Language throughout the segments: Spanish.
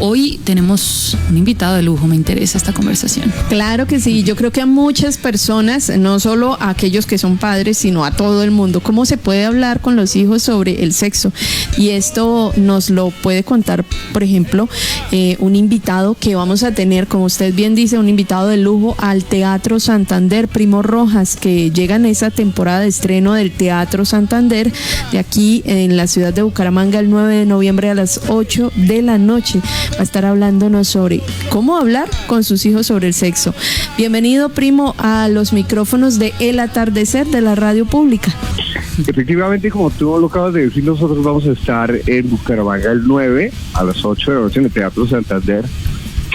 hoy tenemos un invitado de lujo, me interesa esta conversación. Claro que sí, yo creo que a muchas personas, no solo a aquellos que son padres, sino a todo el mundo, ¿cómo se puede hablar con los hijos sobre el sexo? Y esto nos lo puede contar, por ejemplo, un invitado que vamos a tener, como usted bien dice, un invitado de lujo al Teatro Santander, Primo Rojas, que llega en esa temporada de estreno del Teatro Santander, de aquí en la ciudad de Bucaramanga, el 9 de noviembre a las 8 de la noche. Va a estar hablándonos sobre cómo hablar con sus hijos sobre el sexo. Bienvenido, Primo, a los micrófonos de El Atardecer de la Radio Pública. Efectivamente, como tú lo acabas de decir, nosotros vamos a estar en Bucaramanga el 9 a las 8 de la noche en el Teatro Santander,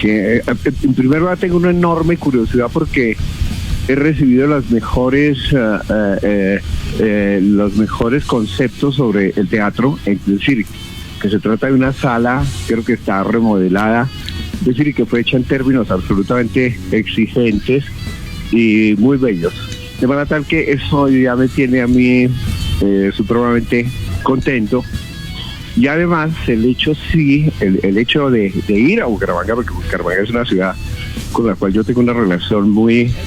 que en primer lugar tengo una enorme curiosidad porque he recibido los mejores conceptos sobre el teatro, es decir, que se trata de una sala, creo que está remodelada, es decir, que fue hecha en términos absolutamente exigentes y muy bellos. De manera tal que eso ya me tiene a mí supremamente contento. Y además el hecho de ir a Bucaramanga, porque Bucaramanga es una ciudad con la cual yo tengo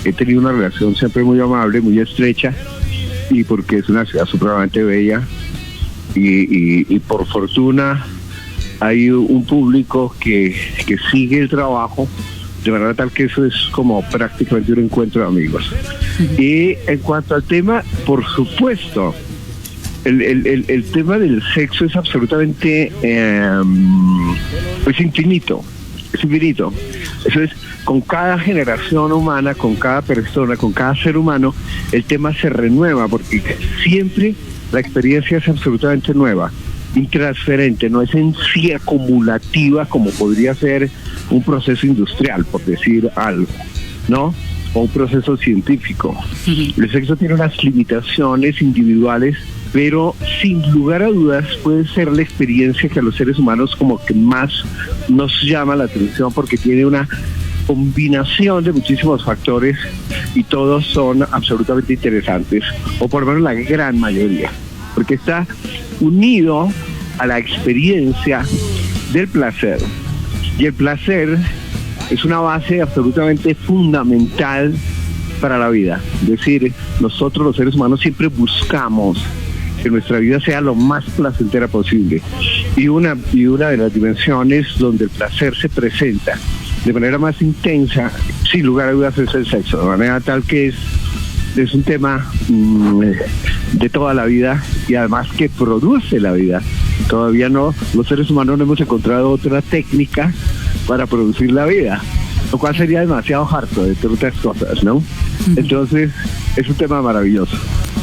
he tenido una relación siempre muy amable, muy estrecha, y porque es una ciudad supremamente bella, y por fortuna hay un público que sigue el trabajo, de manera tal que eso es como prácticamente un encuentro de amigos. Y en cuanto al tema, por supuesto, el tema del sexo es absolutamente infinito. Eso es, con cada generación humana, con cada persona, con cada ser humano, el tema se renueva, porque siempre la experiencia es absolutamente nueva, intransferente, no es en sí acumulativa como podría ser un proceso industrial, por decir algo, ¿no? O un proceso científico. El sexo tiene unas limitaciones individuales, pero sin lugar a dudas puede ser la experiencia que a los seres humanos como que más nos llama la atención, porque tiene una combinación de muchísimos factores y todos son absolutamente interesantes, o por lo menos la gran mayoría, porque está unido a la experiencia del placer, y el placer es una base absolutamente fundamental para la vida. Es decir, nosotros los seres humanos siempre buscamos que nuestra vida sea lo más placentera posible, y una de las dimensiones donde el placer se presenta de manera más intensa, sin lugar a dudas, es el sexo, de manera tal que es un tema de toda la vida, y además que produce la vida. Todavía los seres humanos no hemos encontrado otra técnica para producir la vida, lo cual sería demasiado harto de otras cosas, ¿no? Entonces, es un tema maravilloso.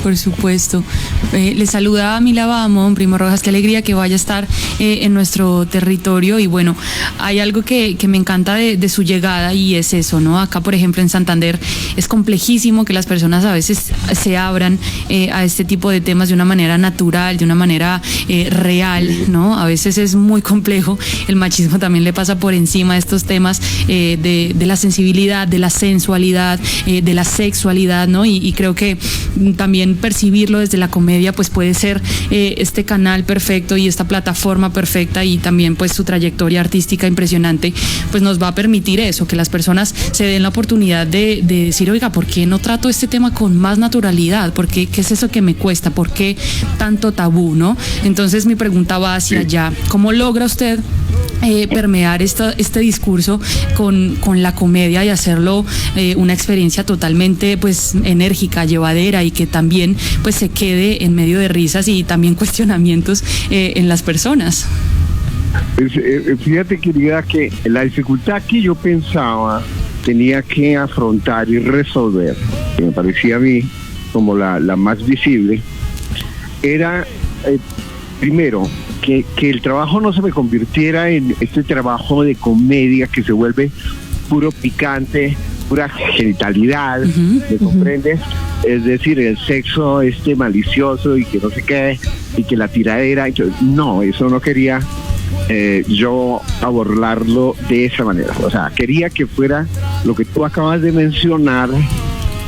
Por supuesto. Le saluda a Mila Bamón, Primo Rojas, qué alegría que vaya a estar en nuestro territorio. Y bueno, hay algo que me encanta de su llegada, y es eso, ¿no? Acá, por ejemplo, en Santander es complejísimo que las personas a veces se abran a este tipo de temas de una manera natural, de una manera real, ¿no? A veces es muy complejo. El machismo también le pasa por encima de estos temas de la sensibilidad, de la sensualidad, de la sexualidad, ¿no? Y creo que también percibirlo desde la comedia pues puede ser este canal perfecto y esta plataforma perfecta, y también pues su trayectoria artística impresionante pues nos va a permitir eso, que las personas se den la oportunidad de decir, oiga, ¿por qué no trato este tema con más naturalidad? ¿Por qué? ¿Qué es eso que me cuesta? ¿Por qué tanto tabú, no? Entonces mi pregunta va hacia allá. ¿Cómo logra usted permear este discurso con la comedia y hacerlo una experiencia totalmente pues enérgica, llevadera, y que también pues se quede en medio de risas y también cuestionamientos en las personas? Fíjate, querida, que la dificultad que yo pensaba tenía que afrontar y resolver, que me parecía a mí como la más visible, era primero que el trabajo no se me convirtiera en este trabajo de comedia que se vuelve puro picante, pura genitalidad, ¿me comprendes? Es decir, el sexo malicioso y que no sé qué, y que la tiradera, no, eso no quería yo abordarlo de esa manera. O sea, quería que fuera lo que tú acabas de mencionar,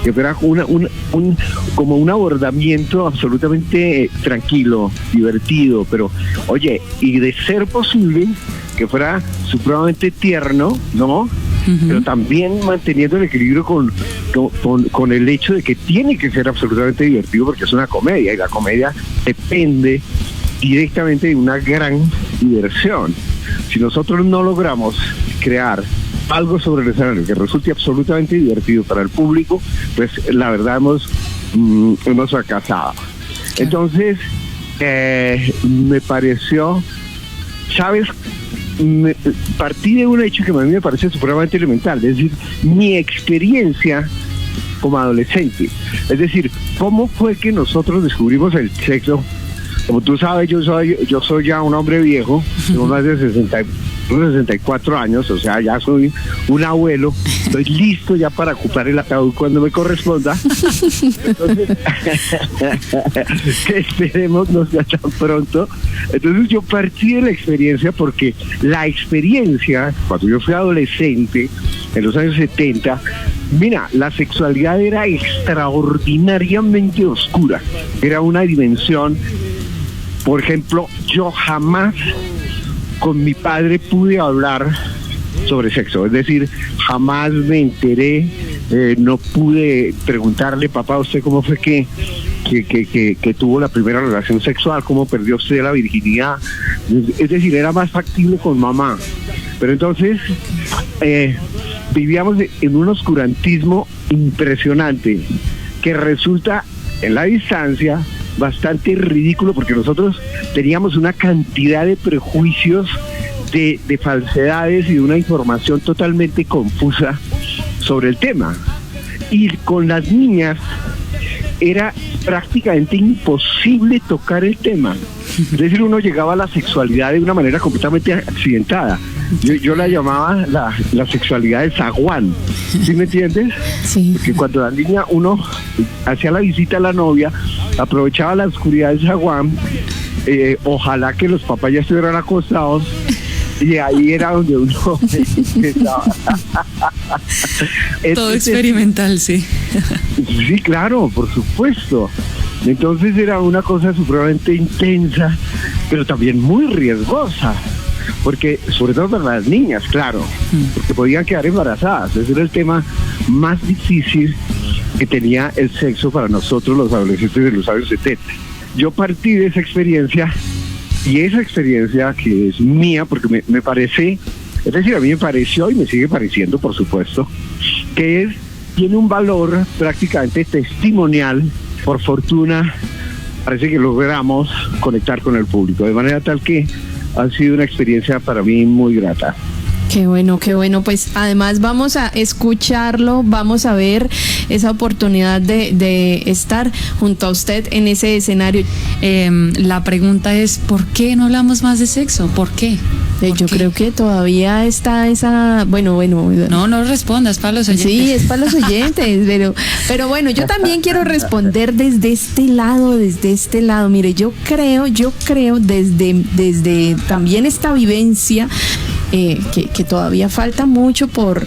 que fuera como un abordamiento absolutamente tranquilo, divertido, pero oye, y de ser posible, que fuera supremamente tierno, ¿no? Pero también manteniendo el equilibrio con el hecho de que tiene que ser absolutamente divertido porque es una comedia y la comedia depende directamente de una gran diversión. Si nosotros no logramos crear algo sobre el escenario que resulte absolutamente divertido para el público, pues la verdad hemos fracasado. Entonces, me pareció, ¿sabes? Partí de un hecho que a mí me parece supremamente elemental, es decir, mi experiencia como adolescente. Es decir, ¿cómo fue que nosotros descubrimos el sexo? Como tú sabes, yo soy ya un hombre viejo, tengo más de 64 años, o sea, ya soy un abuelo, estoy listo ya para ocupar el ataúd cuando me corresponda. Entonces, que esperemos no sea tan pronto. Entonces yo partí de la experiencia porque la experiencia, cuando yo fui adolescente, en los años 70, mira, la sexualidad era extraordinariamente oscura, era una dimensión. Por ejemplo, yo jamás con mi padre pude hablar sobre sexo, es decir, jamás me enteré, no pude preguntarle, papá, ¿usted cómo fue que tuvo la primera relación sexual? ¿Cómo perdió usted la virginidad? Es decir, era más factible con mamá. Pero entonces vivíamos en un oscurantismo impresionante que resulta en la distancia bastante ridículo porque nosotros teníamos una cantidad de prejuicios, de falsedades y de una información totalmente confusa sobre el tema. Y con las niñas era prácticamente imposible tocar el tema. Es decir, uno llegaba a la sexualidad de una manera completamente accidentada. Yo la llamaba la sexualidad de zaguán, ¿sí me entiendes? Sí. Porque cuando la niña uno hacía la visita a la novia, aprovechaba la oscuridad del zaguán, ojalá que los papás ya estuvieran acostados, y ahí era donde uno empezaba. Todo experimental, sí. Sí, claro, por supuesto. Entonces era una cosa supremamente intensa, pero también muy riesgosa, porque sobre todo para las niñas, claro, porque podían quedar embarazadas. Ese era el tema más difícil que tenía el sexo para nosotros los adolescentes de los años 70. Yo partí de esa experiencia, y esa experiencia que es mía, porque me parece, es decir, a mí me pareció y me sigue pareciendo, por supuesto, que tiene un valor prácticamente testimonial. Por fortuna, parece que logramos conectar con el público, de manera tal que ha sido una experiencia para mí muy grata. Qué bueno, qué bueno. Pues además vamos a escucharlo, vamos a ver esa oportunidad de estar junto a usted en ese escenario. La pregunta es, ¿por qué no hablamos más de sexo? ¿Por qué? Yo creo que todavía está esa, bueno. No respondas, para los oyentes. Sí, es para los oyentes, pero bueno, yo también quiero responder desde este lado. Mire, yo creo desde también esta vivencia, que todavía falta mucho por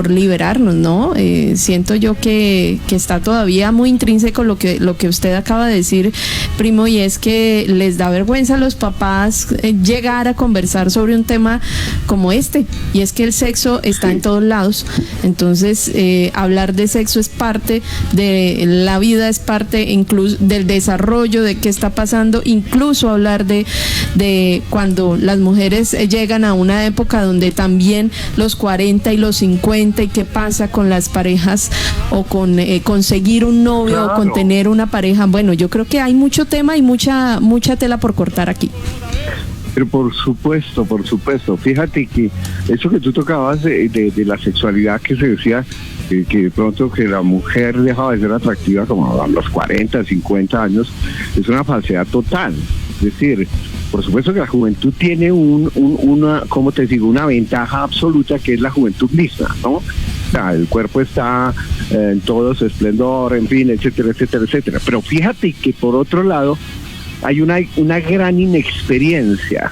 liberarnos, ¿no? Siento yo que está todavía muy intrínseco lo que usted acaba de decir, primo, y es que les da vergüenza a los papás llegar a conversar sobre un tema como este, y es que el sexo está en todos lados. Entonces hablar de sexo es parte de la vida, es parte incluso del desarrollo, de qué está pasando, incluso hablar de cuando las mujeres llegan a una época donde también los 40 y los 50 y qué pasa con las parejas o con conseguir un novio, claro, o con tener una pareja. Bueno, yo creo que hay mucho tema y mucha tela por cortar aquí. Pero por supuesto, fíjate que eso que tú tocabas de la sexualidad, que se decía que de pronto que la mujer dejaba de ser atractiva como a los 40, 50 años, es una falsedad total. Es decir, por supuesto que la juventud tiene una, ¿cómo te digo?, una ventaja absoluta, que es la juventud misma, ¿no? O sea, el cuerpo está en todo su esplendor, en fin, etcétera, etcétera, etcétera. Pero fíjate que por otro lado hay una gran inexperiencia,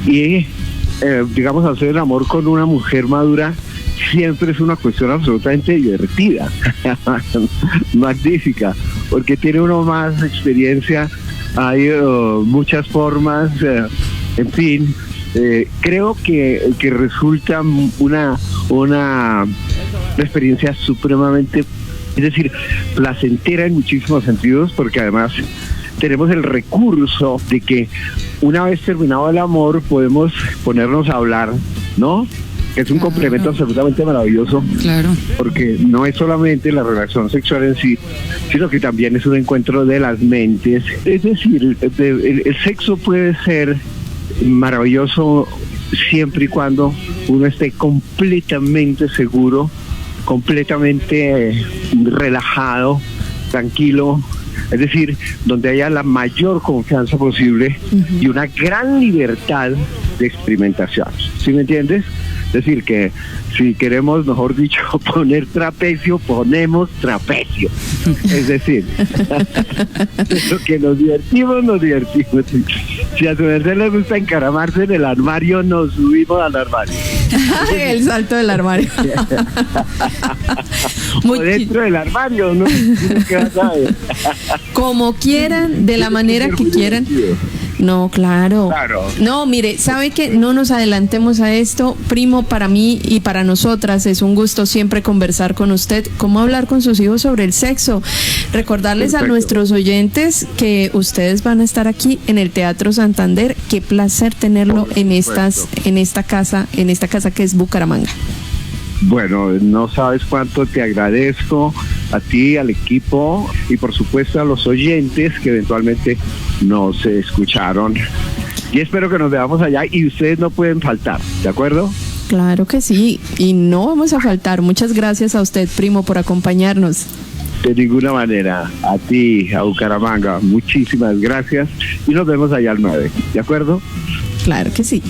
y digamos, hacer el amor con una mujer madura siempre es una cuestión absolutamente divertida, magnífica, porque tiene uno más experiencia, hay muchas formas En fin, creo que resulta una experiencia supremamente, es decir, placentera en muchísimos sentidos, porque además tenemos el recurso de que una vez terminado el amor podemos ponernos a hablar, ¿no? Que es un complemento absolutamente maravilloso. Claro. Porque no es solamente la relación sexual en sí, sino que también es un encuentro de las mentes. Es decir, el sexo puede ser maravilloso siempre y cuando uno esté completamente seguro, completamente relajado, tranquilo, es decir, donde haya la mayor confianza posible y una gran libertad de experimentación. ¿Sí me entiendes? Es decir, que si queremos, mejor dicho, poner trapecio, ponemos trapecio. Es decir, lo que nos divertimos. Si a su merced le gusta encaramarse en el armario, nos subimos al armario. El salto del armario. O dentro del armario, ¿no? ¿Qué vas a ver? Como quieran, de la manera que quieran. No, claro. No, mire, sabe que no nos adelantemos a esto. Primo, para mí y para nosotras es un gusto siempre conversar con usted. ¿Cómo hablar con sus hijos sobre el sexo? Recordarles a nuestros oyentes que ustedes van a estar aquí en el Teatro Santander. Qué placer tenerlo en esta casa que es Bucaramanga. Bueno, no sabes cuánto te agradezco a ti, al equipo y por supuesto a los oyentes que eventualmente nos escucharon. Y espero que nos veamos allá y ustedes no pueden faltar, ¿de acuerdo? Claro que sí, y no vamos a faltar. Muchas gracias a usted, primo, por acompañarnos. De ninguna manera. A ti, a Bucaramanga, muchísimas gracias y nos vemos allá al 9, ¿de acuerdo? Claro que sí.